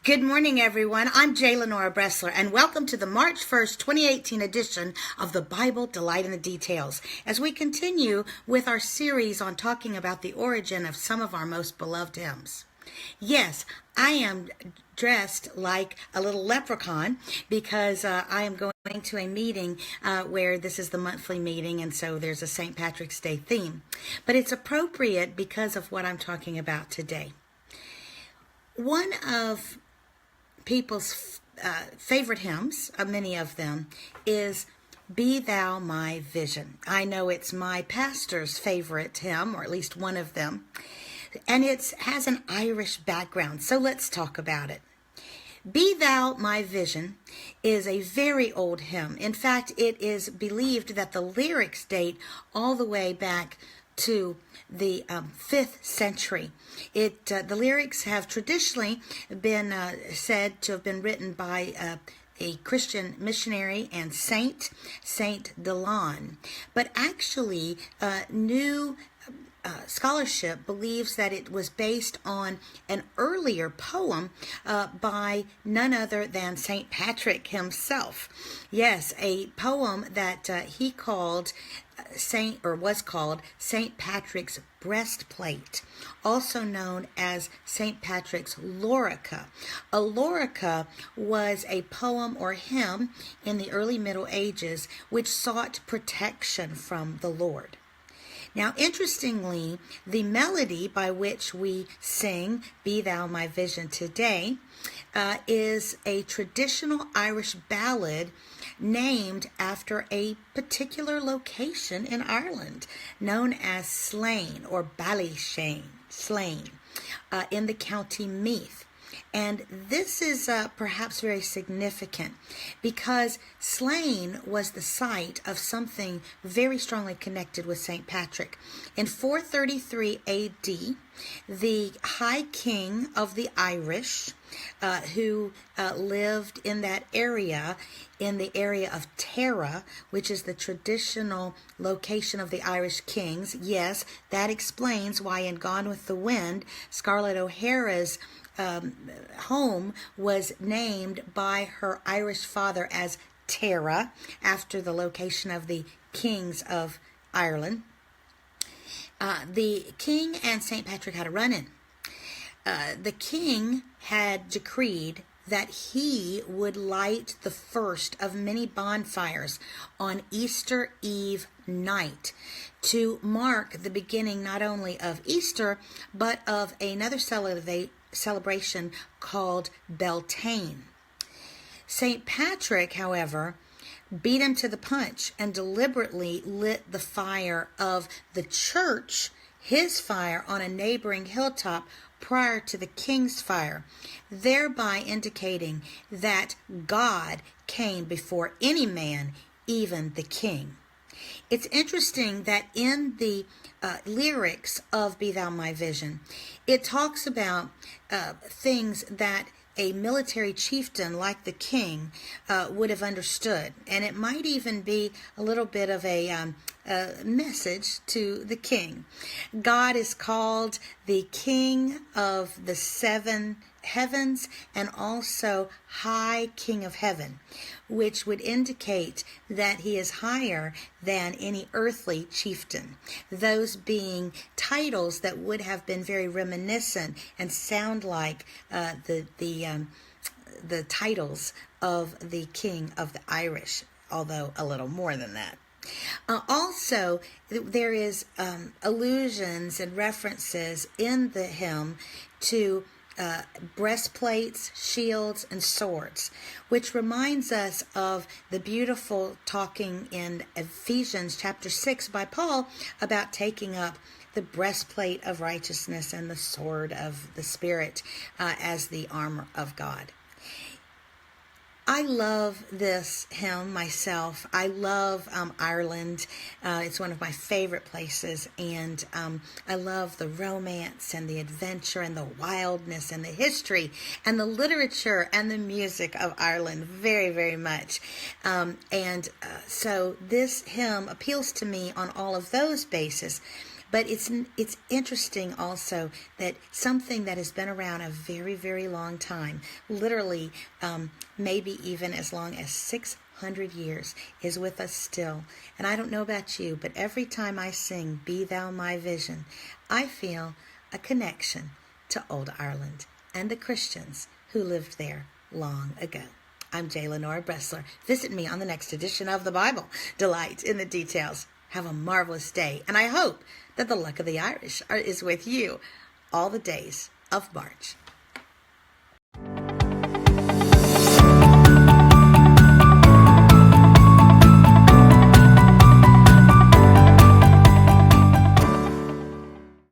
Good morning, everyone. I'm J. Lenora Bressler, and welcome to the March 1st, 2018 edition of the Bible Delight in the Details, as we continue with our series on talking about the origin of some of our most beloved hymns. Yes, I am dressed like a little leprechaun because I am going to a meeting where this is the monthly meeting, and so there's a St. Patrick's Day theme. But it's appropriate because of what I'm talking about today. One of people's favorite hymns, many of them, is Be Thou My Vision. I know it's my pastor's favorite hymn, or at least one of them, and it has an Irish background, so let's talk about it. Be Thou My Vision is a very old hymn. In fact, it is believed that the lyrics date all the way back to the 5th century. The lyrics have traditionally been said to have been written by a Christian missionary and Saint Delon. But actually, new scholarship believes that it was based on an earlier poem by none other than St. Patrick himself. Yes, a poem that he called was called St. Patrick's Breastplate, also known as St. Patrick's Lorica. A lorica was a poem or hymn in the early Middle Ages which sought protection from the Lord. Now, interestingly, the melody by which we sing Be Thou My Vision today is a traditional Irish ballad named after a particular location in Ireland known as Slane or Ballyshannon, Slane, in the county Meath. And this is perhaps very significant because Slane was the site of something very strongly connected with St. Patrick. In 433 A.D., the High King of the Irish, who lived in that area, in the area of Tara, which is the traditional location of the Irish kings. Yes, that explains why in Gone with the Wind, Scarlett O'Hara's home was named by her Irish father as Tara, after the location of the kings of Ireland. The king and St. Patrick had a run-in. The king had decreed that he would light the first of many bonfires on Easter Eve night to mark the beginning not only of Easter, but of another celebration called Beltane. St. Patrick, however, beat him to the punch and deliberately lit the fire of the church, his fire, on a neighboring hilltop prior to the king's fire, thereby indicating that God came before any man, even the king. It's interesting that in the lyrics of Be Thou My Vision, it talks about things that a military chieftain like the king would have understood. And it might even be a little bit of a message to the king. God is called the King of the seven heavens and also High King of Heaven, which would indicate that he is higher than any earthly chieftain, those being titles that would have been very reminiscent and sound like the titles of the King of the Irish, although a little more than that. Also, there is allusions and references in the hymn to breastplates, shields, and swords, which reminds us of the beautiful talking in Ephesians chapter 6 by Paul about taking up the breastplate of righteousness and the sword of the Spirit as the armor of God. I love this hymn myself. I love Ireland. It's one of my favorite places, and I love the romance and the adventure and the wildness and the history and the literature and the music of Ireland very, very much. So this hymn appeals to me on all of those bases. But it's interesting also that something that has been around a very, very long time, literally maybe even as long as 600 years, is with us still. And I don't know about you, but every time I sing Be Thou My Vision, I feel a connection to Old Ireland and the Christians who lived there long ago. I'm J. Lenora Bressler. Visit me on the next edition of the Bible. Delight in the details. Have a marvelous day, and I hope that the luck of the Irish is with you all the days of March.